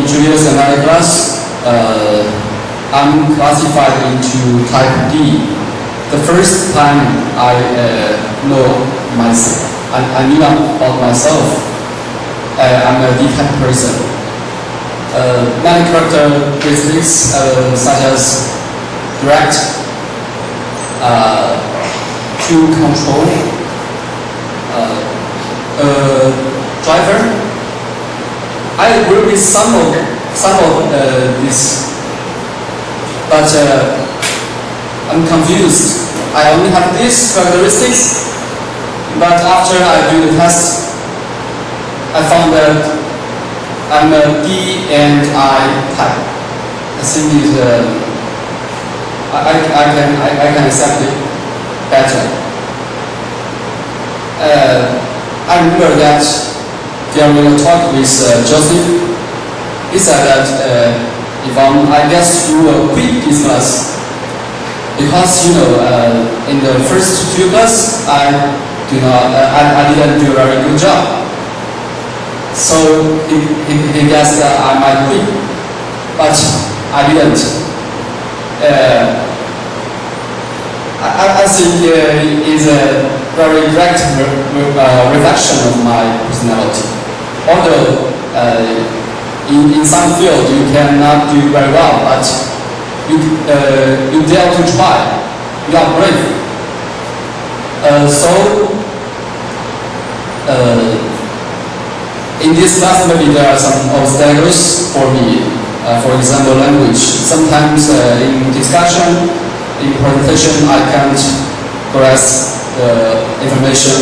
in Julius and I class, I'm classified into type D. The first time I know myself, I knew about myself, I'm a D type person. Many characteristics such as direct, to control, driver. I agree with some of this, but I'm confused. I only have these characteristics, but after I do the test, I found that I'm a D and I type. I think I can accept it better. I remember that during a talk with Joseph, he said that if I get through a quick this class, because in the first few classes I didn't do a very good job. So he guessed that I might quit, but I didn't. I think it's a very direct reflection of my personality. Although in some field you cannot do very well, but you dare to try. You are brave. In this class, maybe there are some obstacles for me. For example, language. Sometimes in discussion, in presentation, I can't grasp the information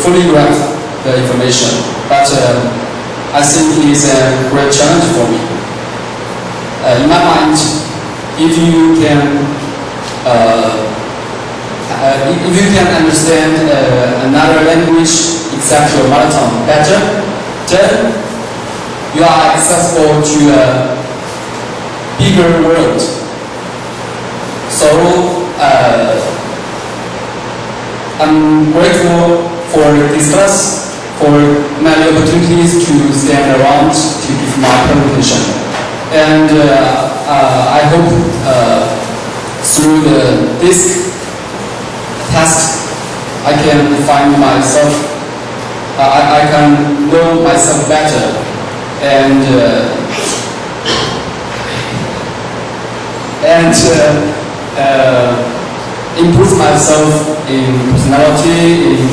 fully grasp the information. But I think it's a great challenge for me. In my mind, if you can understand another language except your mother tongue better, then you are accessible to a bigger world. So I'm grateful for this class, for many opportunities to stand around to give my presentation. And I hope through this test I can find myself, I can know myself better and improve myself in personality, in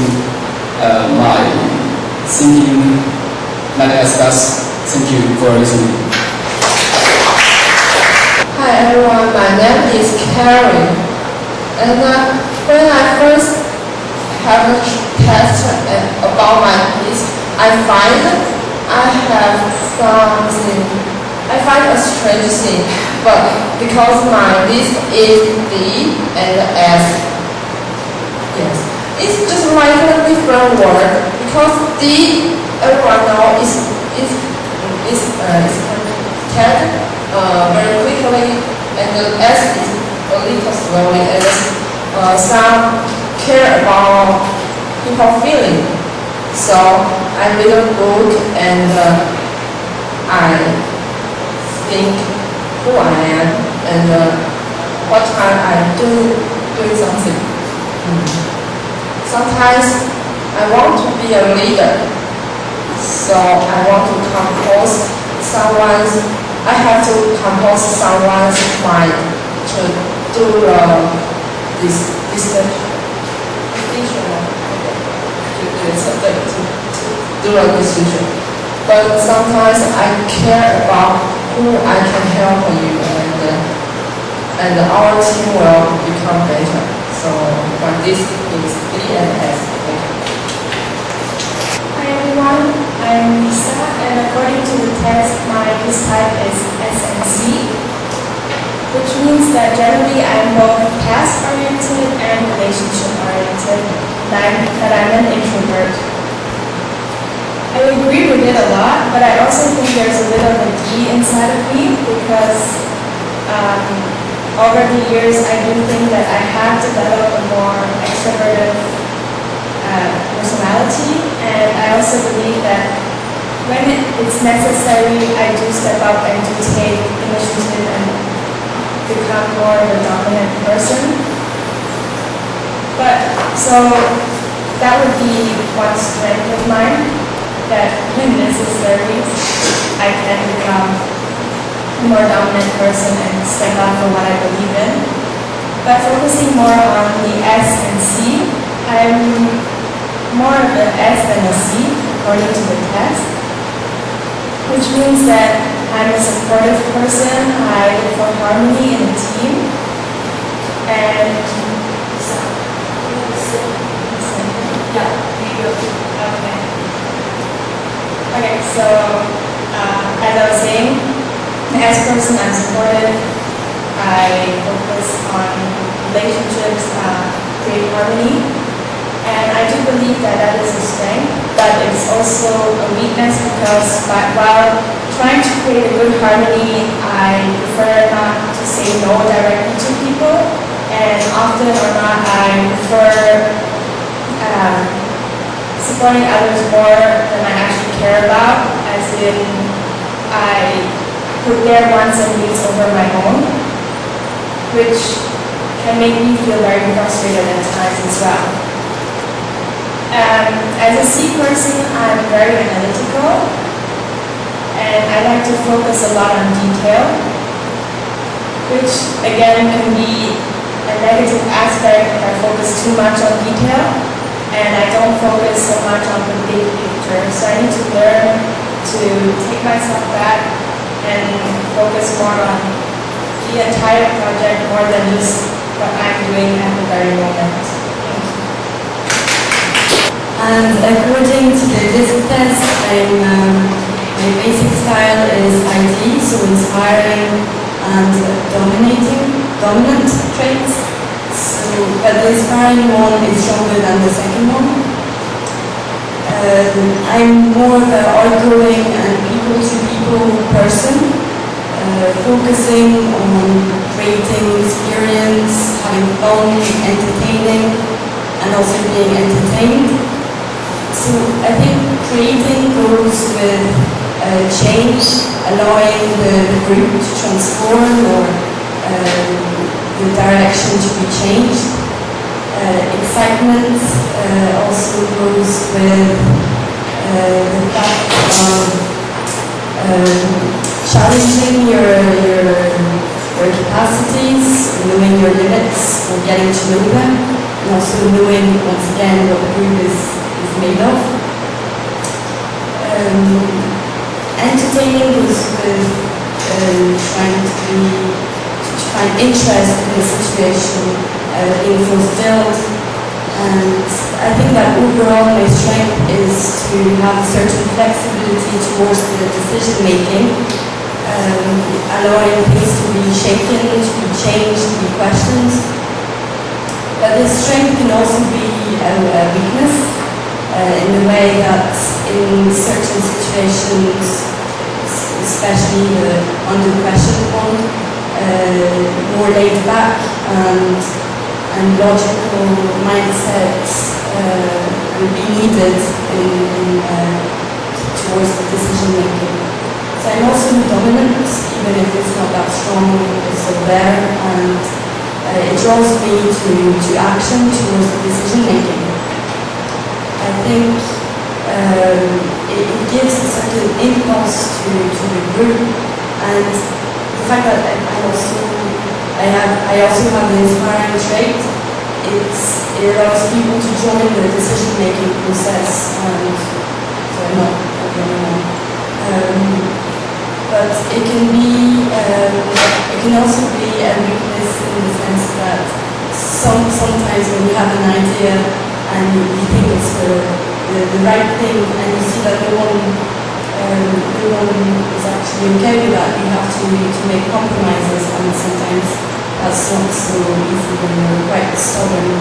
my thinking, many aspects. Thank you for listening. Hi everyone, my name is Carrie, and when I first have a test about my list, I find a strange thing, but because my list is D and S, yes, it's just like a different word, because D, everyone knows is tagged very quickly, and the S is a little slowly, and some care about people feeling. So I read a book and I think who I am and what time I doing something. Sometimes I want to be a leader, so I want to compose I have to compose someone's mind to do this research. To do a decision. But sometimes I care about who I can help you, and our team will become better. So, but this is D and S. Hi everyone, I'm Lisa, and according to the test, my list type is SNC, which means that generally I'm both task-oriented and relationship-oriented, that I'm an introvert. I agree with it a lot, but I also think there's a bit of a D inside of me because over the years I do think that I have developed a more extroverted personality, and I also believe that when it's necessary I do step up and do take initiative and become more of a dominant person. But so that would be one strength of mine, that when necessary I can become a more dominant person and step up for what I believe in. But focusing more on the S and C, I'm more of an S than a C according to the test, which means that I'm a supportive person, I look for harmony in a team, and okay, so as I was saying, as a person I'm supportive, I focus on relationships, create harmony, and I do believe that that is a strength, but it's also a weakness because while trying to create a good harmony, I prefer not to say no directly to people, and often or not I prefer supporting others more than I actually care about, as in I put their wants and needs over my own, which can make me feel very frustrated at times as well. As a C person, I'm very analytical, and I like to focus a lot on detail, which again can be a negative aspect if I focus too much on detail, and I don't focus so much on the big picture. So I need to learn to take myself back and focus more on the entire project more than just what I'm doing at the very moment. And according to the DISC test, my basic style is ID, so inspiring and dominant traits. But the inspiring one is stronger than the second one. I'm more of an outgoing and people-to-people person, focusing on creating experience, having fun, entertaining, and also being entertained. So I think creating goes with change, allowing the group to transform or the direction to be changed. Excitement also goes with the fact of challenging your capacities, knowing your limits, or getting to know them, and also knowing once again what the group is made of. Entertaining goes with trying to find interest in the situation, being fulfilled, and I think that overall my strength is to have a certain flexibility towards the decision making, allowing things to be shaken, to be changed, to be questioned. But this strength can also be a weakness, in the way that in certain situations, especially the under pressure one, more laid back and logical mindsets will be needed towards the decision making. So I'm also dominant, even if it's not that strong, it's still there, and it draws me to action towards the decision making. I think it gives a certain impulse to the group, and the fact that I also have an inspiring trait, it allows people to join the decision-making process, and so I'm not the only one. But it can also be a weakness in the sense that sometimes when you have an idea and you think it's the right thing, and you see that no one is actually okay with that, you have to make compromises, and sometimes that's not so easy when you're quite a stubborn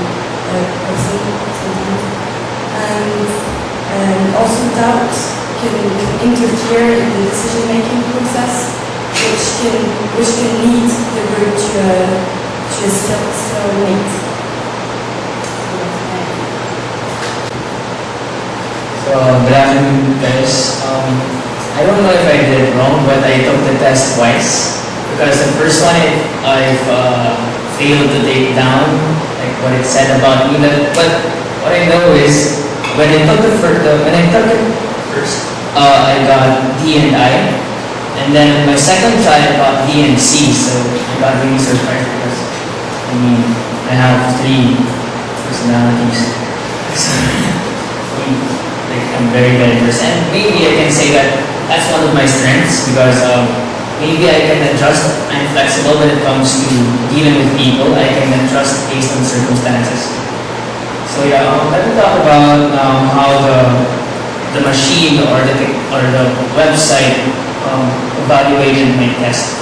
person sometimes. And also doubt can interfere in the decision-making process, which can lead the group to a stalemate. So, good afternoon, guys. I don't I did it wrong, but I took the test twice. Because the first one, I've failed to take down like what it said about me. But what I know is when I took it first, I got D and I, and then my second try I got D and C. So I got really surprised because I mean I have 3 personalities. So like I'm very diverse, and maybe I can say that that's one of my strengths because maybe I can adjust. I'm flexible when it comes to dealing with people. I can adjust based on circumstances. So yeah, let me talk about how the machine or the website evaluated my test.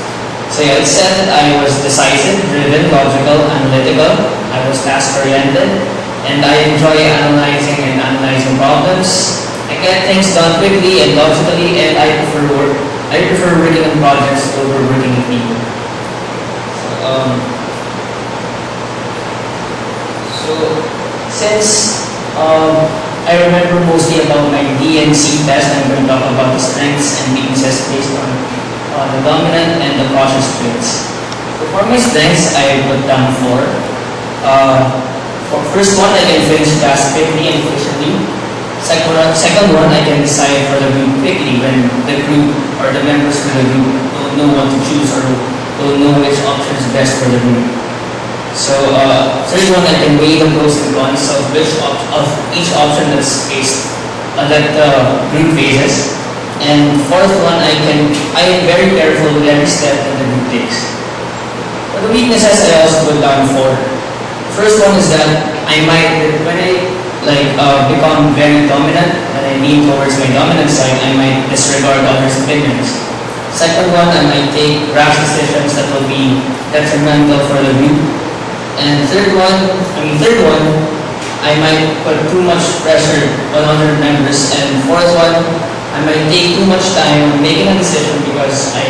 So yeah, it said that I was decisive, driven, logical, analytical. I was task-oriented, and I enjoy analyzing problems. I get things done quickly and logically, and I prefer working on projects over working with people. So since I remember mostly about my D and C test, I'm going to talk about the strengths and weaknesses based on the dominant and the cautious traits. So for my strengths, I put down 4. For first one, I can finish tasks quickly and efficiently. Second one, I can decide for the group quickly when the group or the members of the group don't know what to choose or don't know which option is best for the group. So third one, I can weigh the pros and cons of each option that's faced that the group faces. And fourth one, I am very careful with every step that the group takes. For the weaknesses, I also put down 4. First one is that when I become very dominant, when I lean towards my dominant side, I might disregard others' opinions. Second one, I might take rash decisions that will be detrimental for the group. And third one, I might put too much pressure on other members. And fourth one, I might take too much time on making a decision because I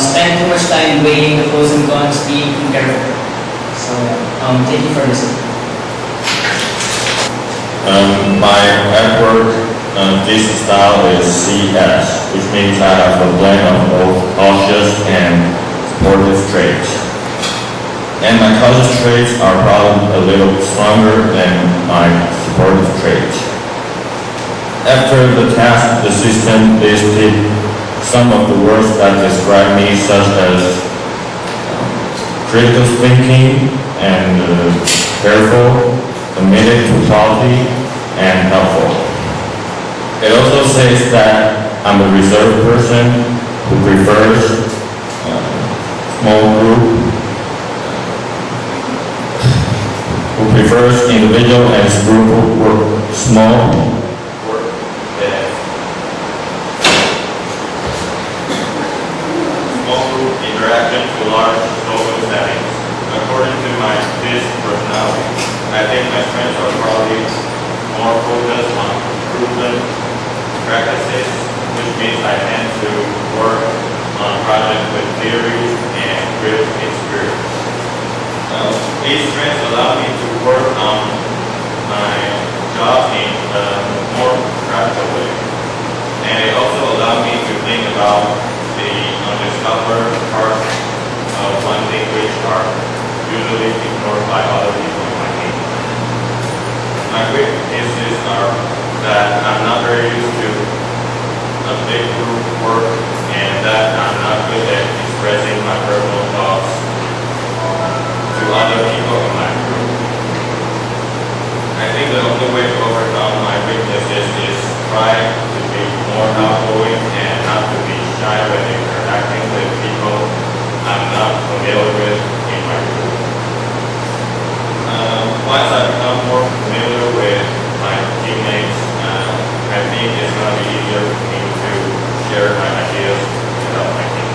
spend too much time weighing the pros and cons, being too careful. So thank you for listening. My at-work teaching style is CS, which means I have a blend of both cautious and supportive traits. And my cautious traits are probably a little stronger than my supportive traits. After the task, the system listed some of the words that describe me, such as critical thinking and careful, committed to quality, and helpful. It also says that I'm a reserved person who prefers small group, who prefers individual and group work, small work, small group interaction to large social settings. According to this personality, I think my strengths are probably more focused on proven practices, which means I tend to work on projects with theories and real experience. These strengths allow me to work on my job in a more practical way. And it also allows me to think about the undiscovered parts of one thing which are usually ignored by other people in my team. My weaknesses are that I'm not very used to a big group work and that I'm not good at expressing my personal thoughts to other people in my group. I think the only way to overcome my weaknesses is try to be more outgoing and not to be shy when interacting with people I'm not familiar with in my group. Once I become more familiar with my teammates, I think it's going to be easier for me to share my ideas without my team.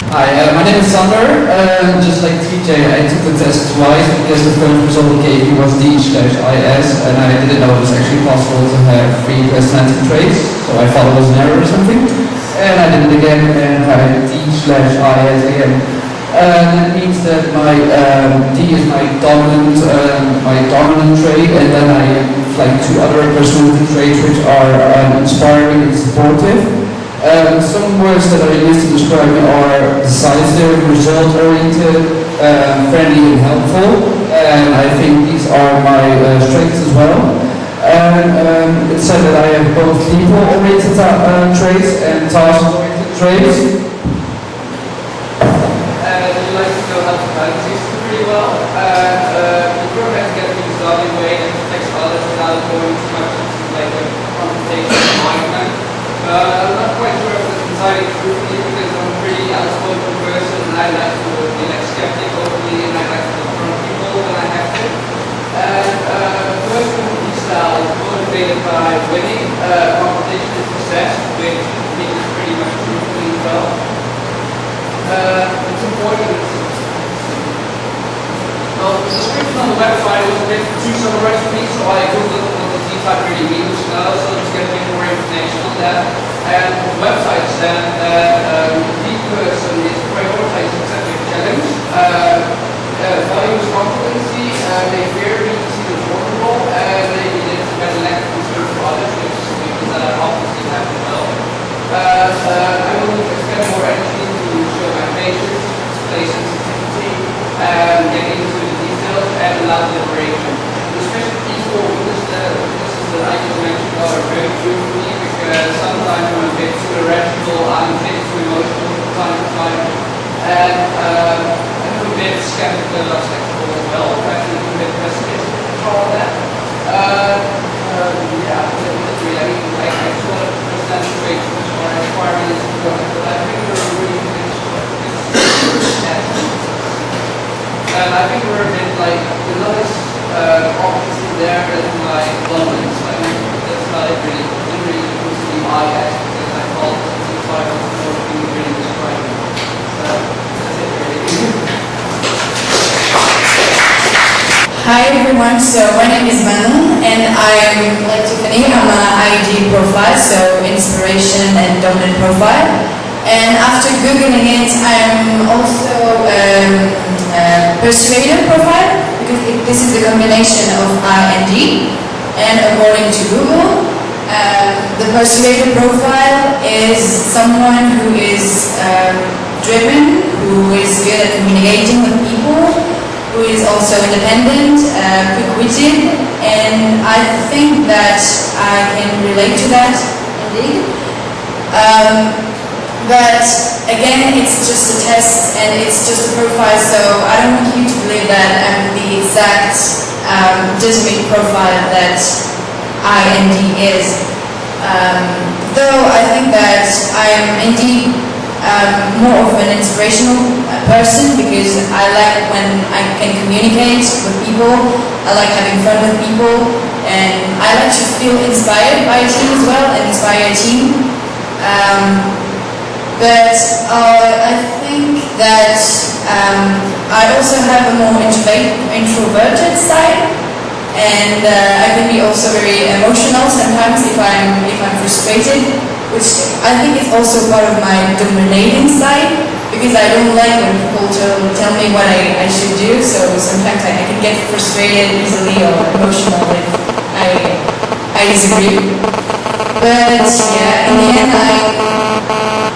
Hi, my name is Sander. Just like TJ, I took the test twice because the first result it gave me was D/IS, and I didn't know it was actually possible to have 3 personality traits, so I thought it was an error or something. And I did it again, and I had D/IS again. That means that my D is my dominant trait, and then I am like 2 other personality traits which are inspiring and supportive. Some words that I use to describe me are decisive, result-oriented, friendly and helpful, and I think these are my strengths as well. And it said that I have both people-oriented traits and task-oriented traits. You like to know how to balance these pretty well. The program has got to be designed in a way that protects others without going too much into like a confrontation argument. I'm not quite sure if it's entirely true for me because I'm a pretty outspoken person and I like to be like skeptical openly and I like to confront people when I have to. And first community style is motivated by winning, competition and success, which I think is pretty much true for me as well. It's important. Well, the description on the website was a bit too summarized for me, so I googled what the D-type really means, so let's get a bit more information on that. And the website said that the person is prioritizing accepting challenge, values competency, they fear being seen as vulnerable, and they need to better lack concern for others, which is things that I often see happen well. I will expend more energy to show my patience, display sensitivity, get into the details, and allow deliberation. The specialties for witnesses that I just mentioned are very true for me because sometimes I'm a bit too irrational, I'm a bit too emotional from time to time, and I'm a bit skeptical as well, actually a bit pessimistic for all that. Yeah, literally, I mean, I sort of understand the traits which are inspiring and supportive, but I think there are really and I think we're a bit like the notice opposite there as my dominance. I mean, that's not really supposed to be my aspect, because I call it the title for being really describing. So that's it really. Hi everyone, so my name is Manu and I'm like Tiffany, I'm an IG profile, so inspiration and dominant profile. And after Googling it, I'm also persuader profile, because this is the combination of I and D. And according to Google, the persuader profile is someone who is driven, who is good at communicating with people, who is also independent, quick-witted, and I think that I can relate to that indeed. But again, it's just a test and it's just a profile, so I don't want you to believe that I'm the exact distinct profile that I indeed is. Though I think that I am indeed more of an inspirational person because I like when I can communicate with people, I like having fun with people, and I like to feel inspired by a team as well, and inspire a team. But I think that I also have a more introverted side, and I can be also very emotional sometimes if I'm frustrated, which I think is also part of my dominating side, because I don't like when people tell me what I should do, so sometimes I can get frustrated easily or emotional if I disagree. But yeah, in the end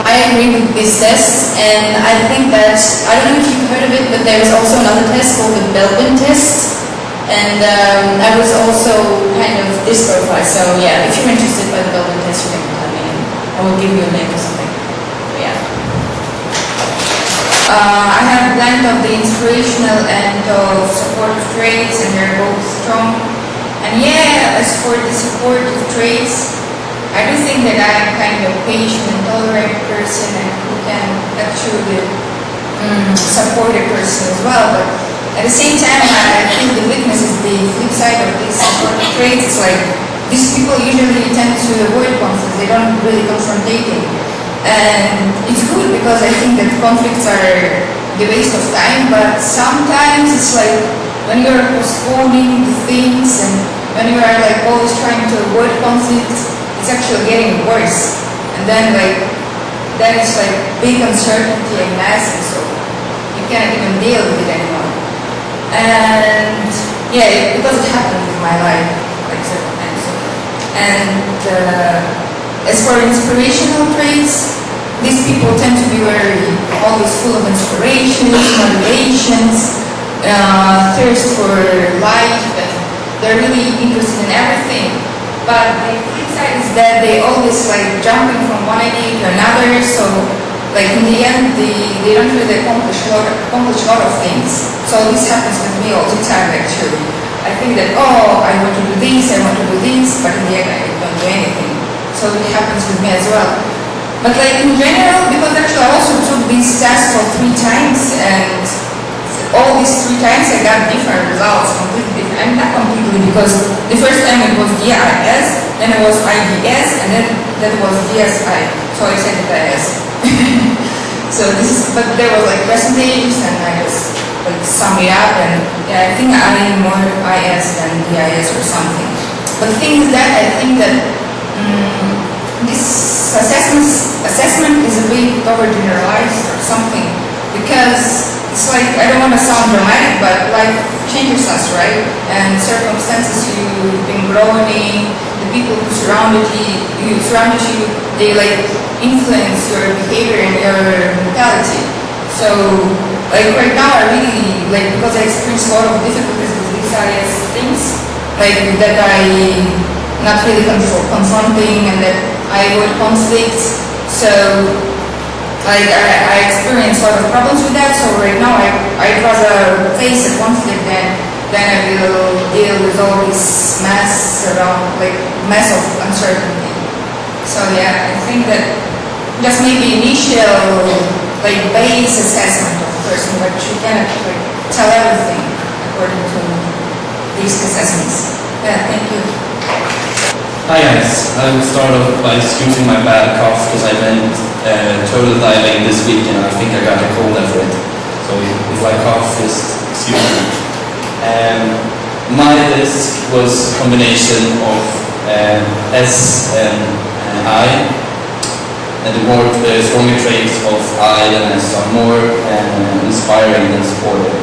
I agree with this test, and I think that, I don't know if you've heard of it, but there is also another test called the Belbin test, and I was also kind of this profile, so yeah, if you're interested by the Belbin test, you can tell me, and I will give you a link or something. But yeah. I have a blend of the inspirational and of supportive traits, and they're both strong. And yeah, as for the supportive traits, I do think that I'm kind of patient and tolerant person and who can actually support a person as well. But at the same time, I think the weakness is the flip side of this supportive trait. It's like these people usually tend to avoid conflicts. They don't really confrontating. And it's good because I think that conflicts are the waste of time, but sometimes it's like when you're postponing the things and when you are like always trying to avoid conflicts, it's actually getting worse, and then it's like big uncertainty and massive, so you can't even deal with it anymore. And yeah, because it happened in my life, like certain things. And as for inspirational traits, these people tend to be very always full of inspirations, motivations, thirst for life, and they're really interested in everything. But the flip side is that they always like jumping from one idea to another, so like in the end they don't really accomplish a lot of things. So this happens with me all the time actually. I think that, oh, I want to do this, but in the end I don't do anything. So it happens with me as well. But like in general, because actually I also took this test for 3 times, and all these 3 times I got different results, completely different. I mean, not completely, because the first time it was DIS, then it was IDS, and then that was DSI. So I said DIS. So this is, but there was like percentage, and I just like sum it up, and yeah, I think I'm more IS than DIS or something. But the thing is that I think that this assessment is a bit overgeneralized or something, because it's like, I don't want to sound dramatic, but life changes us, right? And circumstances you've been growing in, the people who surrounded you, they like influence your behavior and your mentality. So like right now I really, like, because I experience a lot of difficulties with these IS things, like that I not really confronting, and that I avoid conflicts. So like I experience a lot of problems with that. So right now I'd rather face a conflict than I will deal with all this mess around, like mess of uncertainty. So yeah, I think that just maybe initial like base assessment of a person, but you cannot like tell everything according to these assessments. Yeah, thank you. Hi guys, I will start off by excusing my bad cough because I went total diving this week and I think I got a cold after it. So if I cough, just excuse me. My list was a combination of S and I, and the more stronger traits of I and S are more inspiring than supportive.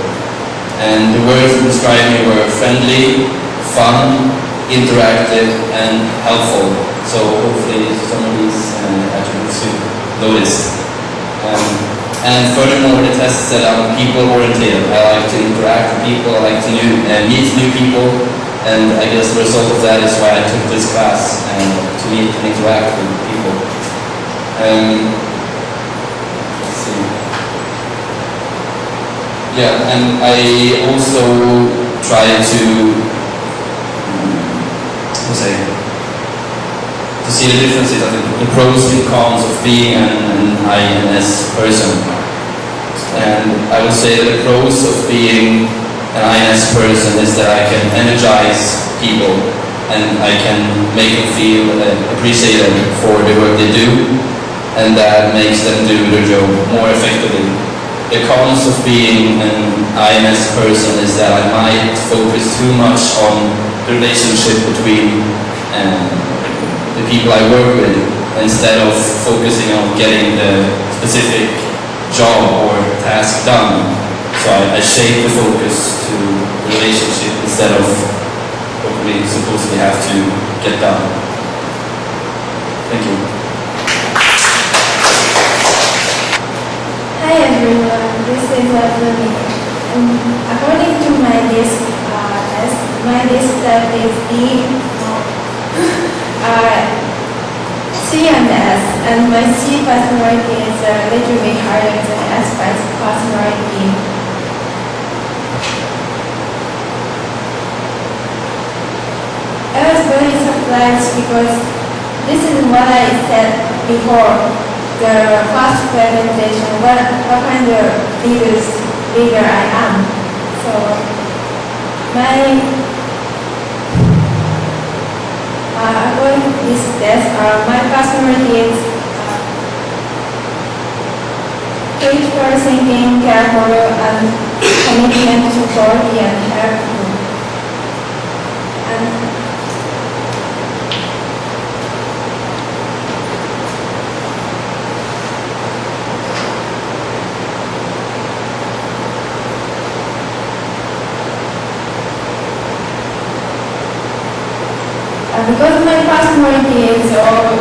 And the words that describe me were friendly, fun, interactive, and helpful. So hopefully some of these attributes you noticed. And furthermore, the test said I'm people-oriented. I like to interact with people, I like to meet new people, and I guess the result of that is why I took this class, to meet and interact with people. Let's see. Yeah, and I also try to see the differences, the pros and cons of being an INS person. And I would say that the pros of being an INS person is that I can energize people and I can make them feel appreciated for the work they do, and that makes them do their job more effectively. The cons of being an INS person is that I might focus too much on the relationship between the people I work with, instead of focusing on getting the specific job or task done. So I shape the focus to the relationship instead of what we supposedly have to get done. Thank you. Hi everyone, this is Lavani. According to my DISC test, my DISC test is C and S, and my C passing rating is a little bit higher than S passing rating. I was very surprised because this is what I said before the class presentation, what kind of leader I am. So according to this test, my personality is critical thinking, careful, and commitment to quality and helpful. And personality is all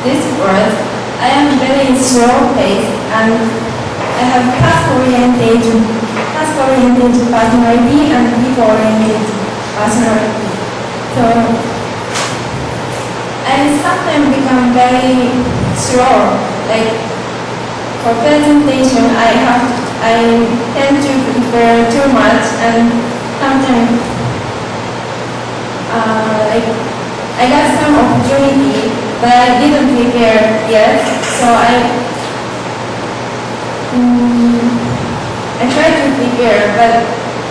this word. I am very slow-paced and I have task-oriented personality and people-oriented personality. So I sometimes become very slow. Like for presentation, I tend to prepare too much, and sometimes like I got some opportunity, but I didn't prepare yet. So I try to prepare, but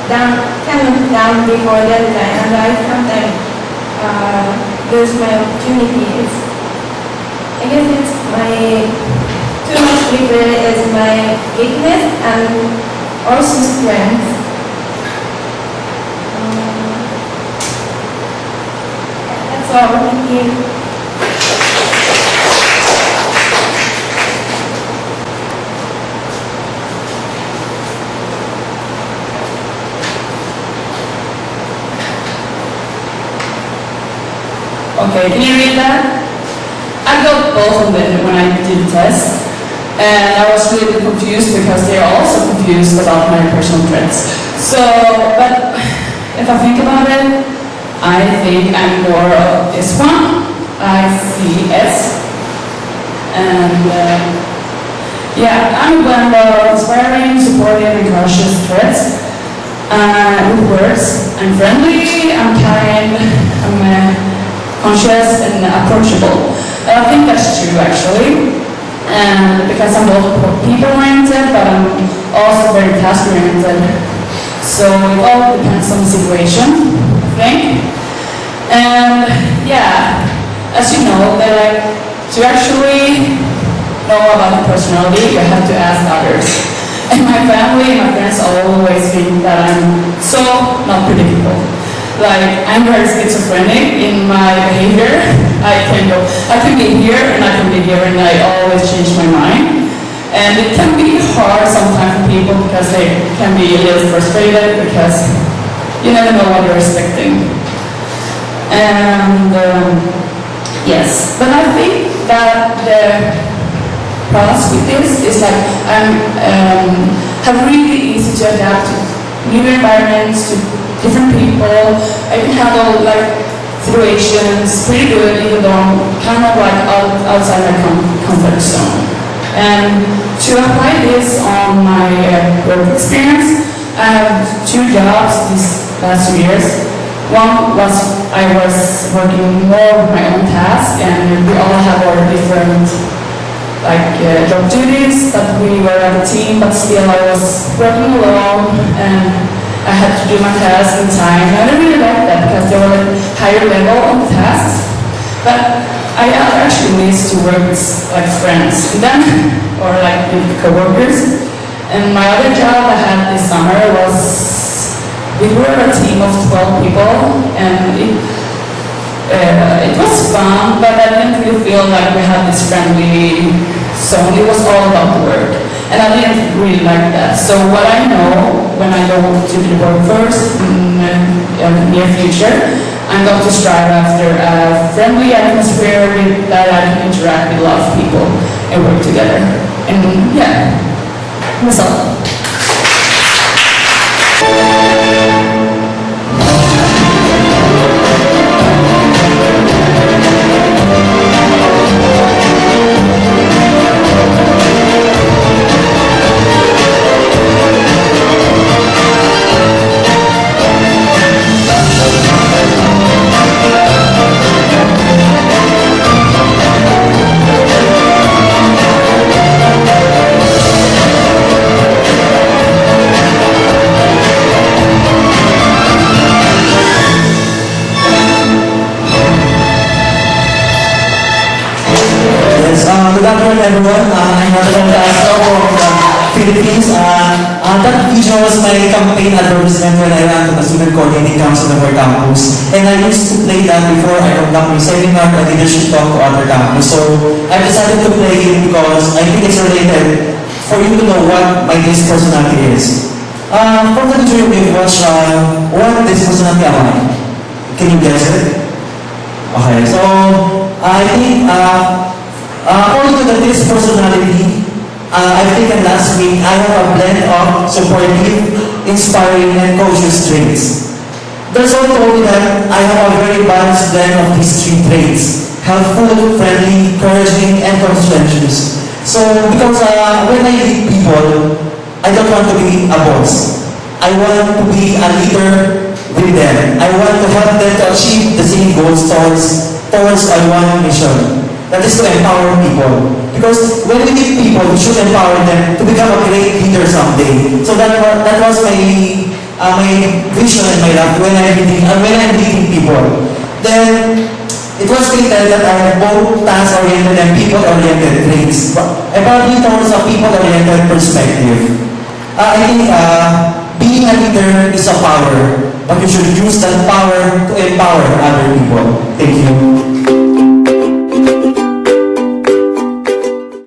cannot done before deadline, and I sometimes lose my opportunities. I guess it's my too much prepare is my weakness and also strength. That's all. Thank you. Okay, can you read that? I got both of them when I did the test, and I was really confused because they are also confused about my personal traits. So, but if I think about it, I think I'm more of this one. I see S, and yeah, I'm a blend of inspiring, supportive, and cautious traits. With words, I'm friendly, I'm kind, I'm conscious and approachable. I think that's true actually, and because I'm both people-oriented, but I'm also very task-oriented. So it all depends on the situation, I think. And yeah, as you know, to actually know about the personality, you have to ask others. And my family and my friends always think that I'm so not predictable. Like, I'm very schizophrenic in my behavior. I can be here and I can be here, and I always change my mind. And it can be hard sometimes for people because they can be a little frustrated because you never know what you're expecting. And yes, but I think that the plus with this is like I'm really easy to adapt to new environments, to different people. I can handle like situations pretty good, even though I'm kind of like outside my comfort zone. And to apply this on my work experience, I have 2 jobs these last 2 years. One was I was working more with my own task, and we all have our different job duties, but we were at a team, but still I was working alone, and I had to do my tasks in time. I didn't really like that because they were like higher level on the tasks. But I actually miss to work with like friends with them or like with coworkers. And my other job I had this summer was, we were a team of 12 people, and it was fun, but I didn't really feel like we had this friendly zone. It was all about the work. And I didn't really like that. So what I know when I go to the workforce in the near future, I'm going to strive after a friendly atmosphere that I can interact with a lot of people and work together. And yeah, that's all. Good afternoon, everyone. I'm Herbert Castro from the Philippines. That feature was my campaign advertisement when I ran to the Student Coordinating Council of our campus. And I used to play that before I conduct my seminar or leadership talk to other campus. So I decided to play it because I think it's related for you to know what my this personality is. From the picture you've watched, what this personality am I? Can you guess it? Okay, so I think according to this personality, I've taken last week, I have a blend of supportive, inspiring, and cautious traits. There's also told me that I have a very balanced blend of these three traits: helpful, friendly, encouraging, and conscientious. So because when I lead people, I don't want to be a boss. I want to be a leader with them. I want to help them to achieve the same goals towards one mission. That is to empower people. Because when we meet people, we should empower them to become a great leader someday. So that was my vision in my life when I'm leading people. Then it was stated that I have both task-oriented and people-oriented traits. I probably towards a people-oriented perspective. I think being a leader is a power, but you should use that power to empower other people. Thank you.